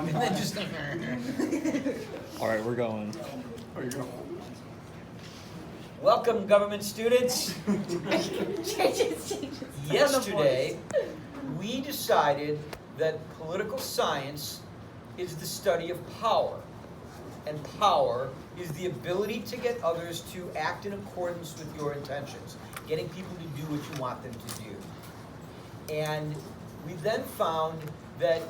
wrong, and then just. All right, we're going. Oh, you're going. Welcome, government students. Yesterday, we decided that political science is the study of power. And power is the ability to get others to act in accordance with your intentions, getting people to do what you want them to do. And we then found that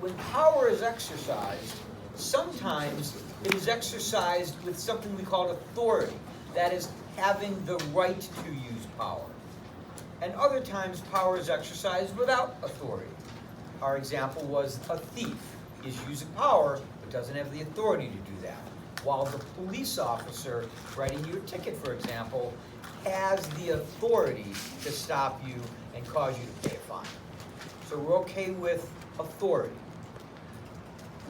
when power is exercised, sometimes it is exercised with something we call authority, that is, having the right to use power. And other times, power is exercised without authority. Our example was a thief is using power, but doesn't have the authority to do that. While the police officer writing you a ticket, for example, has the authority to stop you and cause you to pay a fine. So we're okay with authority.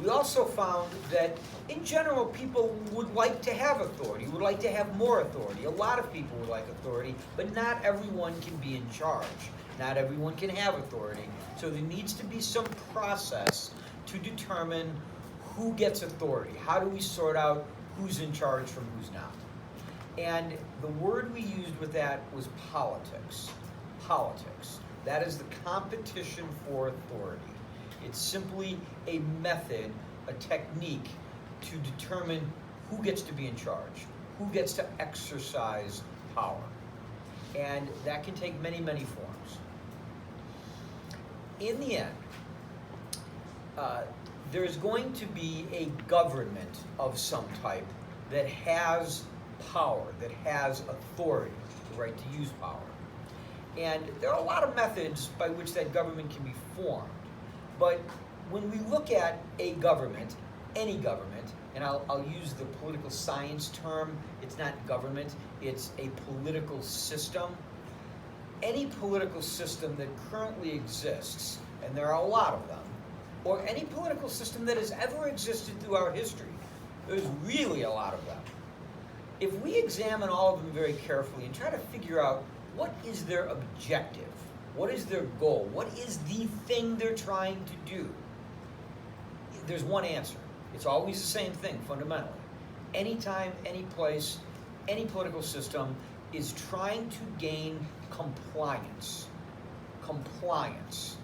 We also found that in general, people would like to have authority, would like to have more authority. A lot of people would like authority, but not everyone can be in charge. Not everyone can have authority. So there needs to be some process to determine who gets authority. How do we sort out who's in charge from who's not? And the word we used with that was politics. Politics. That is the competition for authority. It's simply a method, a technique to determine who gets to be in charge, who gets to exercise power. And that can take many, many forms. In the end, there's going to be a government of some type that has power, that has authority, the right to use power. And there are a lot of methods by which that government can be formed. But when we look at a government, any government, and I'll use the political science term, it's not government, it's a political system. Any political system that currently exists, and there are a lot of them, or any political system that has ever existed through our history, there's really a lot of them. If we examine all of them very carefully and try to figure out what is their objective, what is their goal, what is the thing they're trying to do, there's one answer. It's always the same thing, fundamentally. Anytime, any place, any political system is trying to gain compliance. Compliance.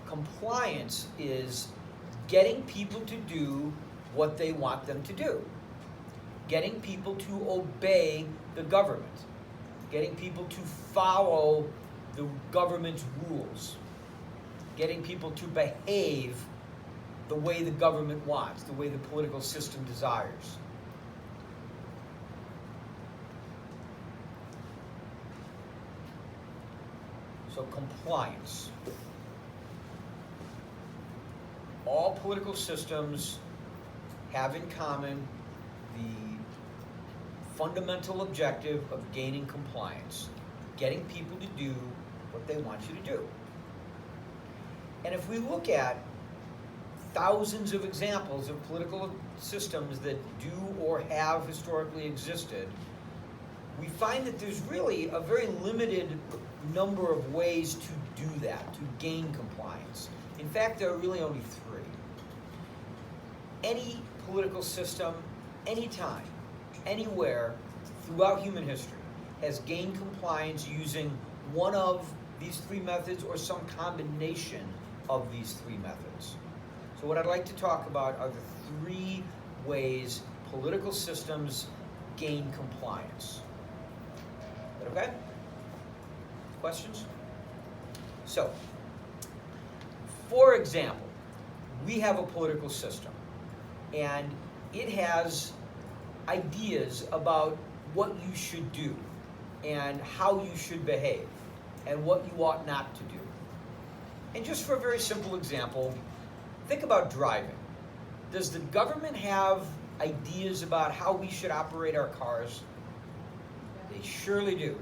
Compliance is getting people to do what they want them to do. Getting people to obey the government. Getting people to follow the government's rules. Getting people to behave the way the government wants, the way the political system desires. So compliance. All political systems have in common the fundamental objective of gaining compliance, getting people to do what they want you to do. And if we look at thousands of examples of political systems that do or have historically existed, we find that there's really a very limited number of ways to do that, to gain compliance. In fact, there are really only three. Any political system, anytime, anywhere, throughout human history, has gained compliance using one of these three methods or some combination of these three methods. So what I'd like to talk about are the three ways political systems gain compliance. Is that okay? Questions? So, for example, we have a political system, and it has ideas about what you should do and how you should behave and what you ought not to do. And just for a very simple example, think about driving. Does the government have ideas about how we should operate our cars? They surely do.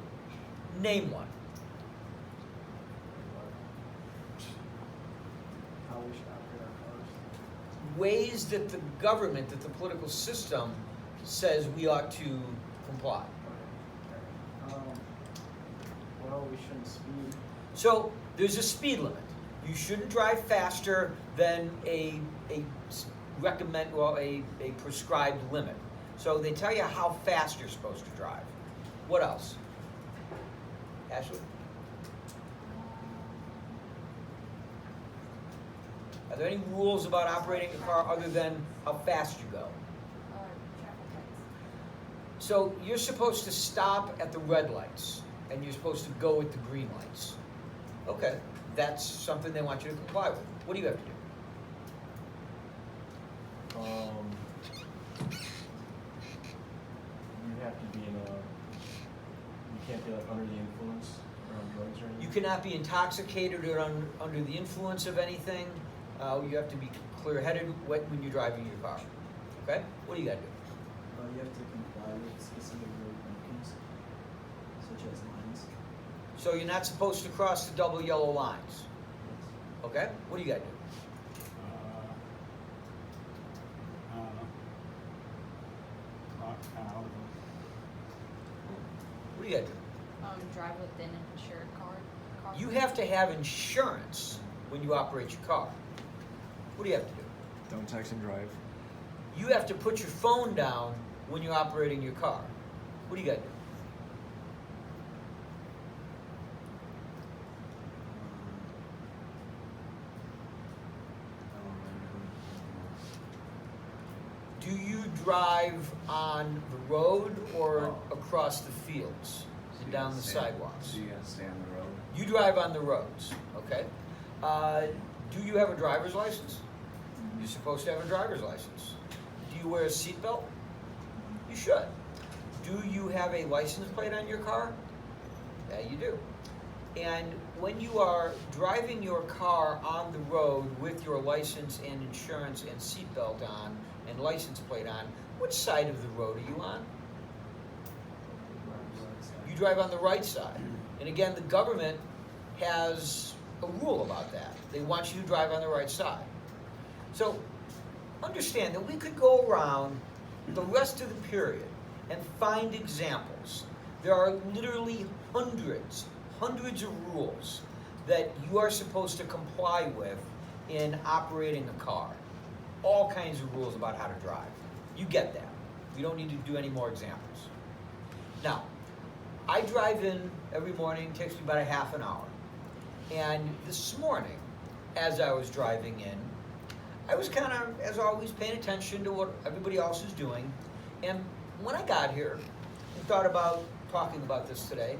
Name one. How we should operate our cars. Ways that the government, that the political system says we ought to comply. Okay. Well, we shouldn't speed. So there's a speed limit. You shouldn't drive faster than a prescribed limit. So they tell you how fast you're supposed to drive. What else? Ashley? Are there any rules about operating a car other than how fast you go? Traffic lights. So you're supposed to stop at the red lights, and you're supposed to go at the green lights. Okay, that's something they want you to comply with. What do you have to do? You have to be you can't be like under the influence around drugs or anything. You cannot be intoxicated or under the influence of anything. You have to be clear-headed when you're driving your car. Okay? What do you got to do? You have to comply with specific road markings, such as lines. So you're not supposed to cross the double yellow lines. Yes. Okay? What do you got to do? I don't know. What do you got to do? Drive within an insured car. You have to have insurance when you operate your car. What do you have to do? Don't text and drive. You have to put your phone down when you're operating your car. What do you got to do? Do you drive on the road or across the fields and down the sidewalks? So you gotta stay on the road. You drive on the roads, okay? Do you have a driver's license? You're supposed to have a driver's license. Do you wear a seatbelt? You should. Do you have a license plate on your car? Yeah, you do. And when you are driving your car on the road with your license and insurance and seatbelt on and license plate on, which side of the road are you on? You drive on the right side. And again, the government has a rule about that. They want you to drive on the right side. So understand that we could go around the rest of the period and find examples. There are literally hundreds of rules that you are supposed to comply with in operating a car. All kinds of rules about how to drive. You get that. We don't need to do any more examples. Now, I drive in every morning, it takes me about a half an hour. And this morning, as I was driving in, I was kind of, as always, paying attention to what everybody else is doing. And when I got here and thought about talking about this today,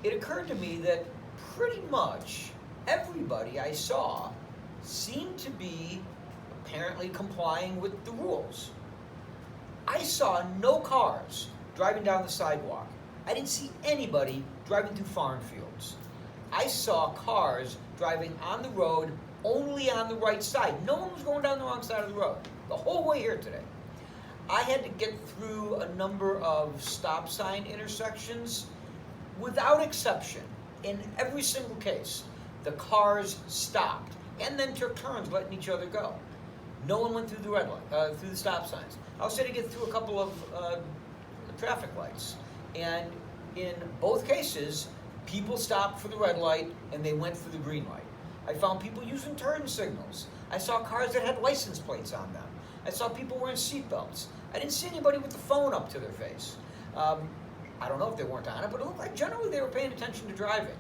it occurred to me that pretty much everybody I saw seemed to be apparently complying with the rules. I saw no cars driving down the sidewalk. I didn't see anybody driving through farm fields. I saw cars driving on the road only on the right side. No one was going down the wrong side of the road the whole way here today. I had to get through a number of stop sign intersections. Without exception, in every single case, the cars stopped and then took turns letting each other go. No one went through the red light, through the stop signs. I was able to get through a couple of traffic lights, and in both cases, people stopped for the red light and they went for the green light. I found people using turn signals. I saw cars that had license plates on them. I saw people wearing seatbelts. I didn't see anybody with the phone up to their face. I don't know if they weren't on it, but it looked like generally they were paying attention to driving.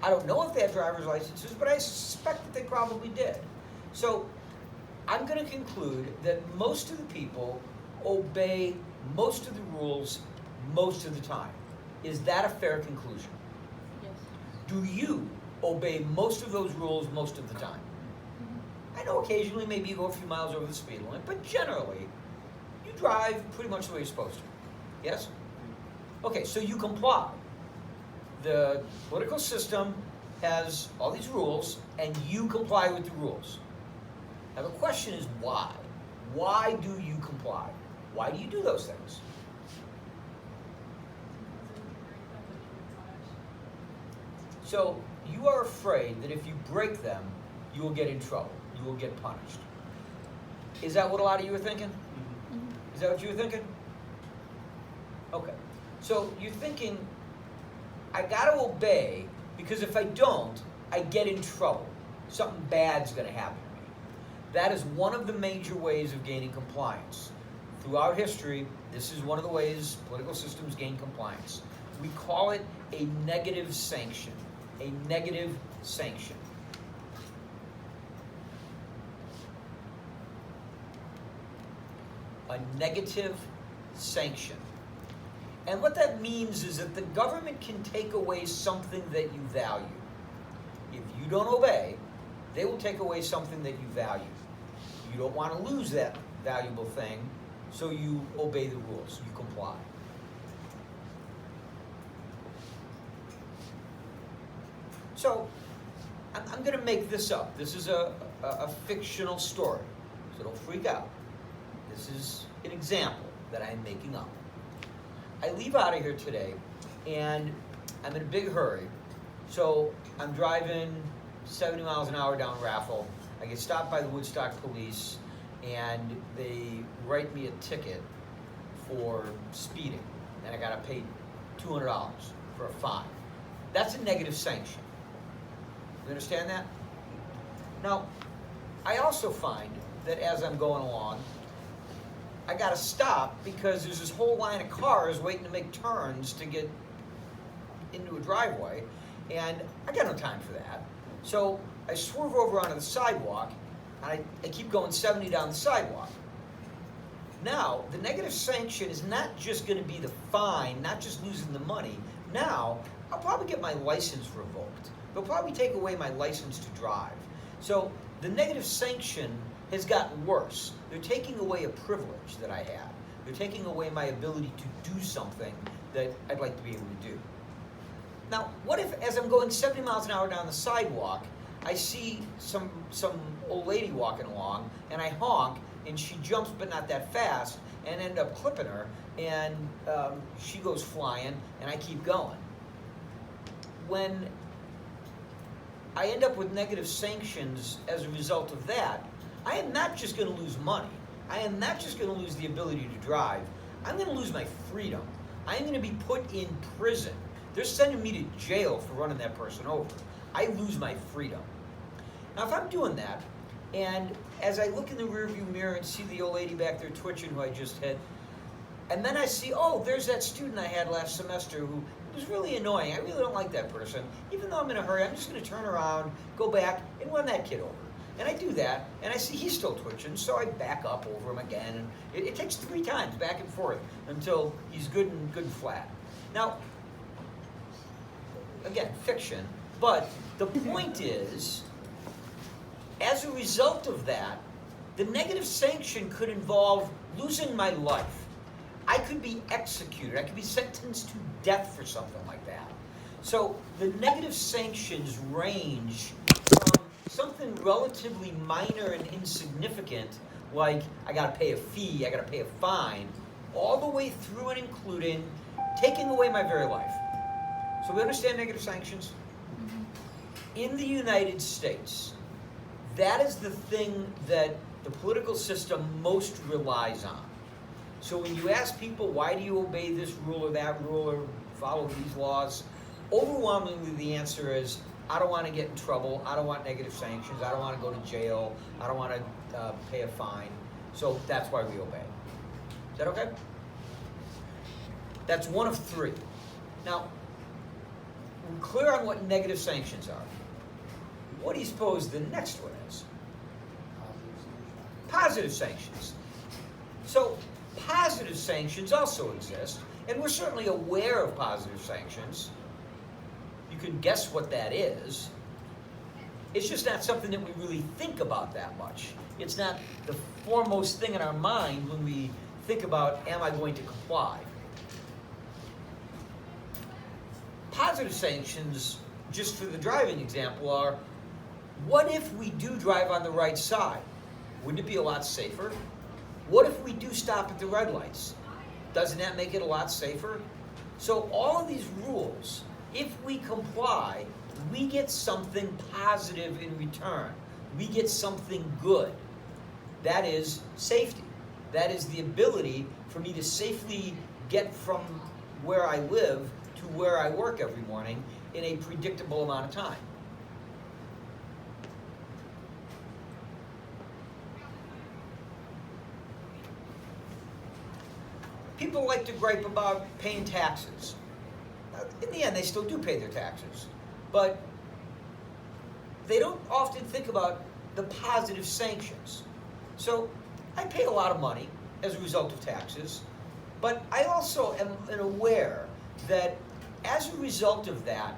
I don't know if they had driver's licenses, but I suspect that they probably did. So I'm going to conclude that most of the people obey most of the rules most of the time. Is that a fair conclusion? Yes. Do you obey most of those rules most of the time? I know occasionally maybe you go a few miles over the speed limit, but generally you drive pretty much the way you're supposed to. Yes? Okay, so you comply. The political system has all these rules, and you comply with the rules. Now the question is why? Why do you comply? Why do you do those things? So you are afraid that if you break them, you will get in trouble. You will get punished. Is that what a lot of you are thinking? Is that what you were thinking? Okay. So you're thinking, I got to obey because if I don't, I get in trouble. something bad's going to happen to me. That is one of the major ways of gaining compliance. Throughout history, this is one of the ways political systems gain compliance. We call it a negative sanction. A negative sanction. A negative sanction. And what that means is that the government can take away something that you value. If you don't obey, they will take away something that you value. You don't want to lose that valuable thing, so you obey the rules, you comply. So, I'm going to make this up. This is a fictional story, so don't freak out. This is an example that I'm making up. I leave out of here today, and I'm in a big hurry. So I'm driving 70 miles an hour down Raffle. I get stopped by the Woodstock police, and they write me a ticket for speeding, and I gotta pay $200 for a fine. That's a negative sanction. You understand that? Now, I also find that as I'm going along, I gotta stop because there's this whole line of cars waiting to make turns to get into a driveway, and I got no time for that. So I swerve over onto the sidewalk, and I keep going 70 down the sidewalk. Now, the negative sanction is not just gonna be the fine, not just losing the money. Now, I'll probably get my license revoked. They'll probably take away my license to drive. So the negative sanction has gotten worse. They're taking away a privilege that I had. They're taking away my ability to do something that I'd like to be able to do. Now, what if, as I'm going 70 miles an hour down the sidewalk, I see some old lady walking along, and I honk, and she jumps but not that fast, and end up clipping her, and she goes flying, and I keep going. When I end up with negative sanctions as a result of that, I am not just going to lose money. I am not just going to lose the ability to drive. I'm going to lose my freedom. I'm going to be put in prison. They're sending me to jail for running that person over. I lose my freedom. Now, if I'm doing that, and as I look in the rearview mirror and see the old lady back there twitching who I just hit, and then I see, oh, there's that student I had last semester who was really annoying. I really don't like that person. Even though I'm in a hurry, I'm just going to turn around, go back, and run that kid over. And I do that, and I see he's still twitching, so I back up over him again, and it takes 3 times back and forth until he's good and flat. Now, again, fiction, but the point is, as a result of that, the negative sanction could involve losing my life. I could be executed. I could be sentenced to death for something like that. So the negative sanctions range from something relatively minor and insignificant, like I gotta pay a fee, I gotta pay a fine, all the way through and including taking away my very life. So we understand negative sanctions? In the United States, that is the thing that the political system most relies on. So when you ask people, why do you obey this rule or that rule or follow these laws, overwhelmingly the answer is, I don't want to get in trouble, I don't want negative sanctions, I don't want to go to jail, I don't want to pay a fine, so that's why we obey. Is that okay? That's one of 3. Now, we're clear on what negative sanctions are. What do you suppose the next one is? Positive sanctions. So, positive sanctions also exist, and we're certainly aware of positive sanctions. You can guess what that is. It's just not something that we really think about that much. It's not the foremost thing in our mind when we think about, am I going to comply? Positive sanctions, just for the driving example, are, what if we do drive on the right side? Wouldn't it be a lot safer? What if we do stop at the red lights? Doesn't that make it a lot safer? So all of these rules, if we comply, we get something positive in return. We get something good. That is safety. That is the ability for me to safely get from where I live to where I work every morning in a predictable amount of time. People like to gripe about paying taxes. In the end, they still do pay their taxes, but they don't often think about the positive sanctions. So I pay a lot of money as a result of taxes, but I also am aware that as a result of that,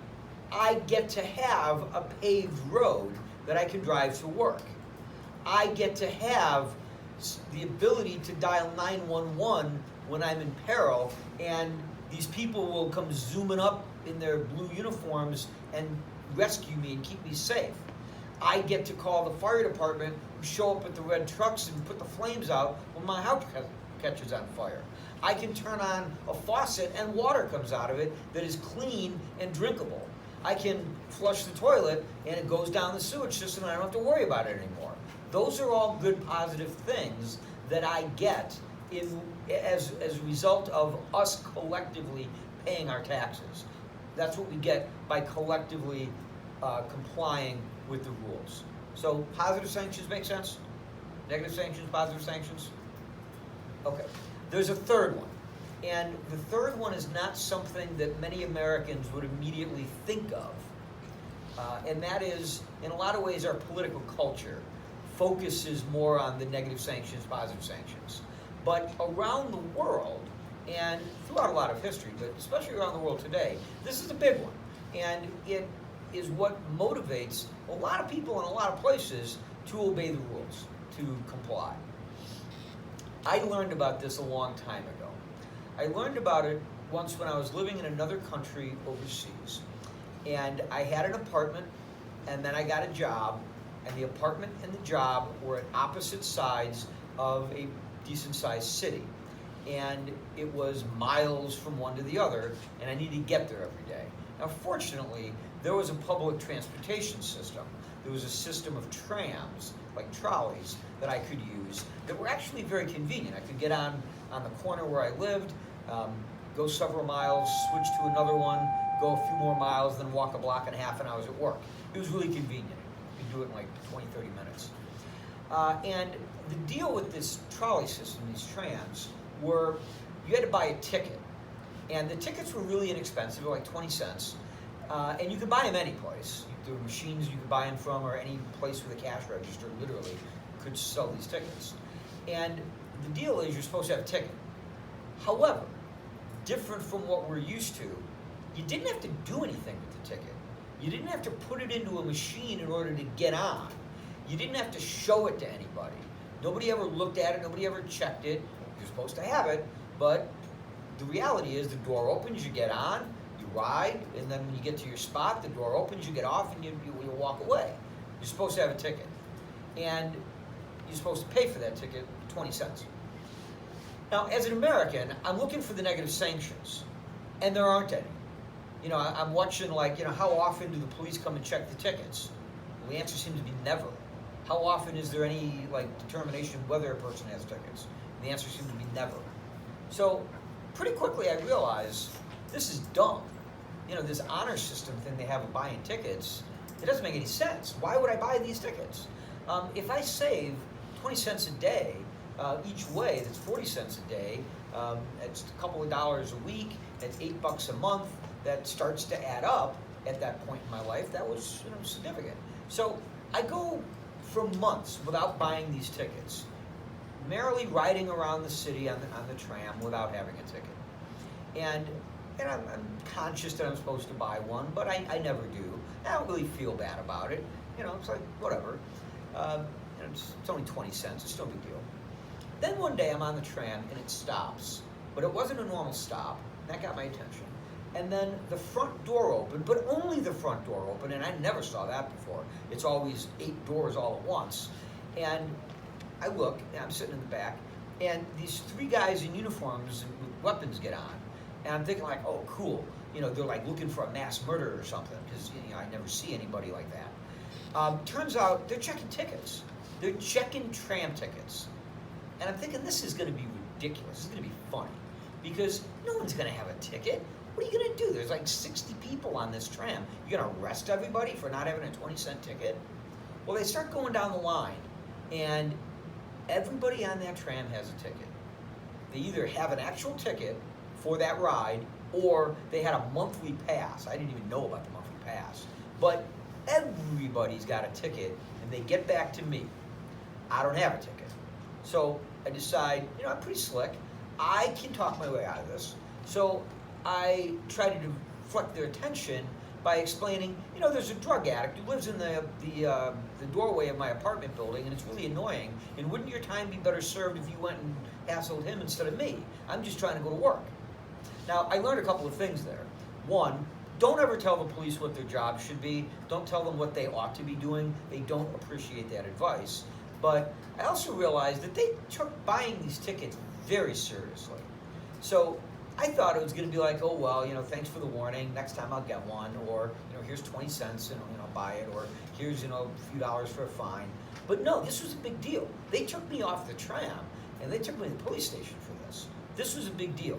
I get to have a paved road that I can drive to work. I get to have the ability to dial 911 when I'm in peril, and these people will come zooming up in their blue uniforms and rescue me and keep me safe. I get to call the fire department, who show up with the red trucks and put the flames out when my house catches on fire. I can turn on a faucet and water comes out of it that is clean and drinkable. I can flush the toilet and it goes down the sewage system and I don't have to worry about it anymore. Those are all good positive things that I get as a result of us collectively paying our taxes. That's what we get by collectively complying with the rules. So positive sanctions make sense? Negative sanctions, positive sanctions? Okay. There's a third one. And the third one is not something that many Americans would immediately think of. And that is, in a lot of ways, our political culture focuses more on the negative sanctions, positive sanctions. But around the world, and throughout a lot of history, but especially around the world today, this is a big one. And it is what motivates a lot of people in a lot of places to obey the rules, to comply. I learned about this a long time ago. I learned about it once when I was living in another country overseas. And I had an apartment, and then I got a job, and the apartment and the job were at opposite sides of a decent-sized city. And it was miles from one to the other, and I needed to get there every day. Now, fortunately, there was a public transportation system. There was a system of trams, like trolleys, that I could use that were actually very convenient. I could get on the corner where I lived, go several miles, switch to another one, go a few more miles, then walk a block and a half, and I was at work. It was really convenient. You could do it in like 20, 30 minutes. And the deal with this trolley system, these trams, were you had to buy a ticket. And the tickets were really inexpensive, like 20 cents. And you could buy them any place. There were machines you could buy them from, or any place with a cash register, literally, could sell these tickets. And the deal is you're supposed to have a ticket. However, different from what we're used to, you didn't have to do anything with the ticket. You didn't have to put it into a machine in order to get on. You didn't have to show it to anybody. Nobody ever looked at it, nobody ever checked it. You're supposed to have it, but the reality is the door opens, you get on, you ride, and then when you get to your spot, the door opens, you get off, and you walk away. You're supposed to have a ticket. And you're supposed to pay for that ticket 20 cents. Now, as an American, I'm looking for the negative sanctions, and there aren't any. You know, I'm watching, like, you know, how often do the police come and check the tickets? Well, the answer seems to be never. How often is there any, like, determination whether a person has tickets? And the answer seems to be never. So, pretty quickly I realized this is dumb. You know, this honor system thing they have of buying tickets, it doesn't make any sense. Why would I buy these tickets? If I save 20 cents a day each way, that's 40 cents a day. It's a couple of dollars a week. That's $8 a month. That starts to add up at that point in my life. That was, you know, significant. So I go for months without buying these tickets, merely riding around the city on the tram without having a ticket. And I'm conscious that I'm supposed to buy one, but I never do. I don't really feel bad about it. You know, it's like, whatever. It's only 20 cents. It's no big deal. Then one day I'm on the tram and it stops. But it wasn't a normal stop. That got my attention. And then the front door opened, but only the front door opened, and I never saw that before. It's always 8 doors all at once. And I look, and I'm sitting in the back, and these 3 guys in uniforms with weapons get on. And I'm thinking, like, oh, cool. You know, they're like looking for a mass murder or something, because, you know, I never see anybody like that. Turns out they're checking tickets. They're checking tram tickets. And I'm thinking, this is going to be ridiculous. This is going to be funny, because no one's going to have a ticket. What are you going to do? There's like 60 people on this tram. You're going to arrest everybody for not having a 20-cent ticket? Well, they start going down the line, and everybody on that tram has a ticket. they either have an actual ticket for that ride or they had a monthly pass. I didn't even know about the monthly pass. But everybody's got a ticket and they get back to me. I don't have a ticket. So I decide, I'm pretty slick. I can talk my way out of this. So I try to deflect their attention by explaining, there's a drug addict who lives in the doorway of my apartment building, and it's really annoying. And wouldn't your time be better served if you went and hassled him instead of me? I'm just trying to go to work. Now, I learned a couple of things there. One, don't ever tell the police what their job should be. Don't tell them what they ought to be doing. They don't appreciate that advice. But I also realized that they took buying these tickets very seriously. So I thought it was going to be like, oh, well, thanks for the warning. Next time I'll get one. Or, here's 20 cents and, buy it. Or here's, a few dollars for a fine. But no, this was a big deal. They took me off the tram and they took me to the police station for this. This was a big deal.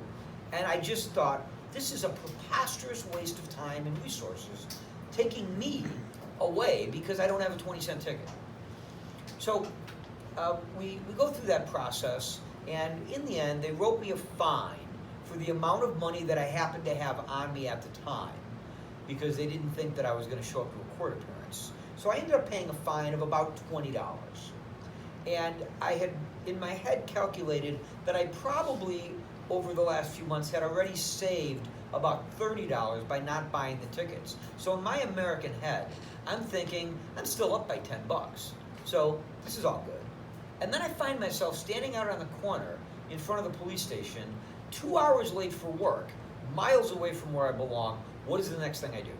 And I just thought, this is a preposterous waste of time and resources, taking me away because I don't have a 20-cent ticket. So we go through that process, and in the end, they wrote me a fine for the amount of money that I happened to have on me at the time, because they didn't think that I was going to show up to a court appearance. So I ended up paying a fine of about $20. And I had, in my head, calculated that I probably, over the last few months, had already saved about $30 by not buying the tickets. So in my American head, I'm thinking, I'm still up by 10 bucks. So this is all good. And then I find myself standing out on the corner in front of the police station, 2 hours late for work, miles away from where I belong. What is the next thing I do?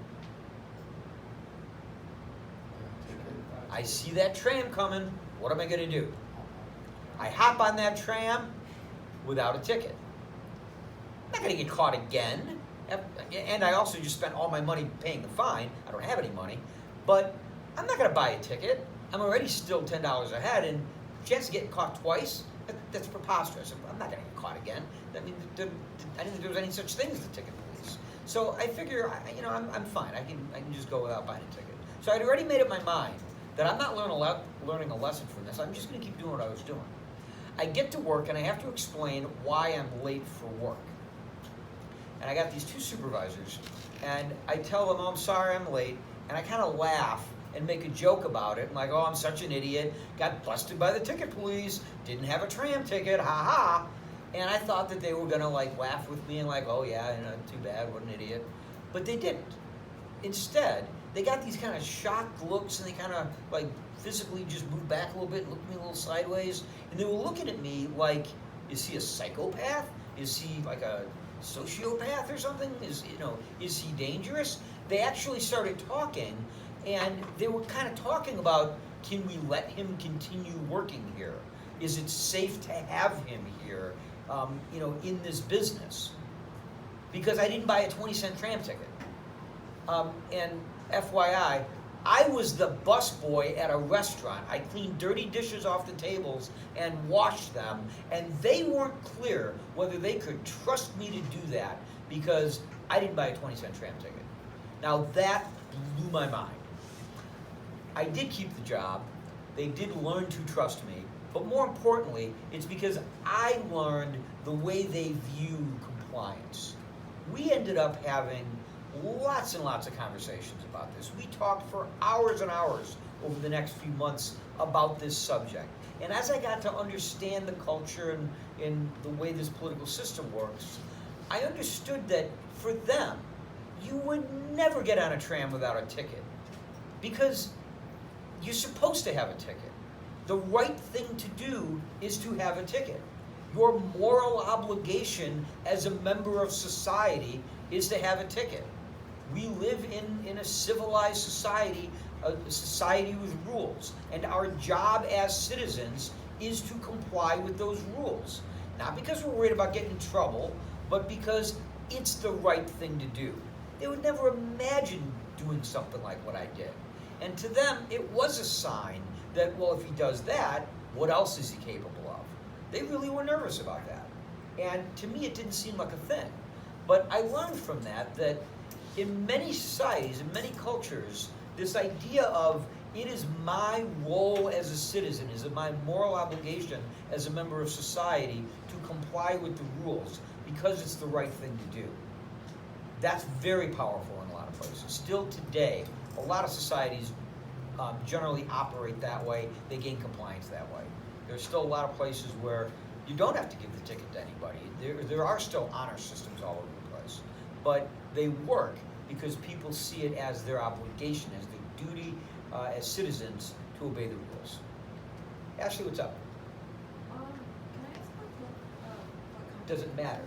I see that tram coming. What am I going to do? I hop on that tram without a ticket. I'm not going to get caught again. And I also just spent all my money paying the fine. I don't have any money. But I'm not going to buy a ticket. I'm already still $10 ahead, and chance of getting caught twice, that's preposterous. I'm not going to get caught again. I mean, I didn't think there was any such thing as the ticket police. So I figure, I'm fine. I can just go without buying a ticket. So I'd already made up my mind that I'm not learning a lesson from this. I'm just going to keep doing what I was doing. I get to work, and I have to explain why I'm late for work. And I got these two supervisors, and I tell them, oh, I'm sorry I'm late, and I kind of laugh and make a joke about it. I'm like, oh, I'm such an idiot, got busted by the ticket police, didn't have a tram ticket, ha ha. And I thought that they were gonna laugh with me and oh yeah, too bad, what an idiot. But they didn't. Instead, they got these kind of shocked looks, and they kind of physically just moved back a little bit and looked at me a little sideways. And they were looking at me like, is he a psychopath? Is he like a sociopath or something? Is he dangerous? They actually started talking, and they were kind of talking about, can we let him continue working here? Is it safe to have him here, in this business? Because I didn't buy a 20-cent tram ticket. And FYI, I was the busboy at a restaurant. I cleaned dirty dishes off the tables and washed them, and they weren't clear whether they could trust me to do that because I didn't buy a 20-cent tram ticket. Now that blew my mind. I did keep the job. They did learn to trust me, but more importantly, it's because I learned the way they view compliance. We ended up having lots and lots of conversations about this. We talked for hours and hours over the next few months about this subject. And as I got to understand the culture and the way this political system works, I understood that for them, you would never get on a tram without a ticket, because you're supposed to have a ticket. The right thing to do is to have a ticket. Your moral obligation as a member of society is to have a ticket. We live in a civilized society, a society with rules, and our job as citizens is to comply with those rules. Not because we're worried about getting in trouble, but because it's the right thing to do. They would never imagine doing something like what I did. And to them, it was a sign that, well, if he does that, what else is he capable of? They really were nervous about that. And to me, it didn't seem like a thing. But I learned from that in many societies, in many cultures, this idea of It is my role as a citizen, is it my moral obligation as a member of society to comply with the rules because it's the right thing to do. That's very powerful in a lot of places. Still today, a lot of societies generally operate that way. They gain compliance that way. There's still a lot of places where you don't have to give the ticket to anybody. There are still honor systems all over the place. But they work because people see it as their obligation, as their duty as citizens to obey the rules. Ashley, what's up? Can I ask what Does it matter?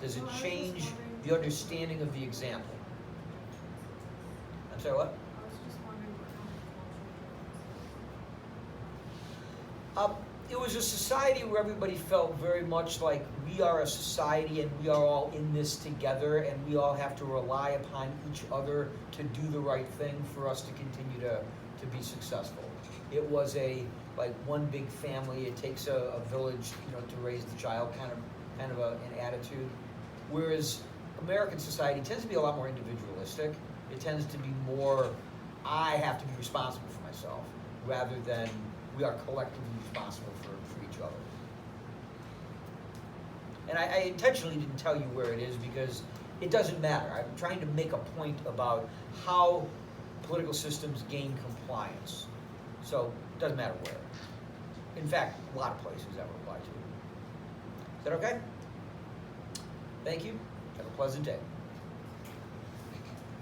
Does it No, I was just change wondering- the understanding of the example? I'm sorry, what? I was just wondering what kind of cultural It was a society where everybody felt very much like we are a society and we are all in this together and we all have to rely upon each other to do the right thing for us to continue to be successful. It was like one big family. It takes a village, to raise the child kind of an attitude. Whereas American society tends to be a lot more individualistic. It tends to be more, I have to be responsible for myself, rather than we are collectively responsible for each other. And I intentionally didn't tell you where it is because it doesn't matter. I'm trying to make a point about how political systems gain compliance. So it doesn't matter where. In fact, a lot of places that would apply to. Is that okay? Thank you. Have a pleasant day.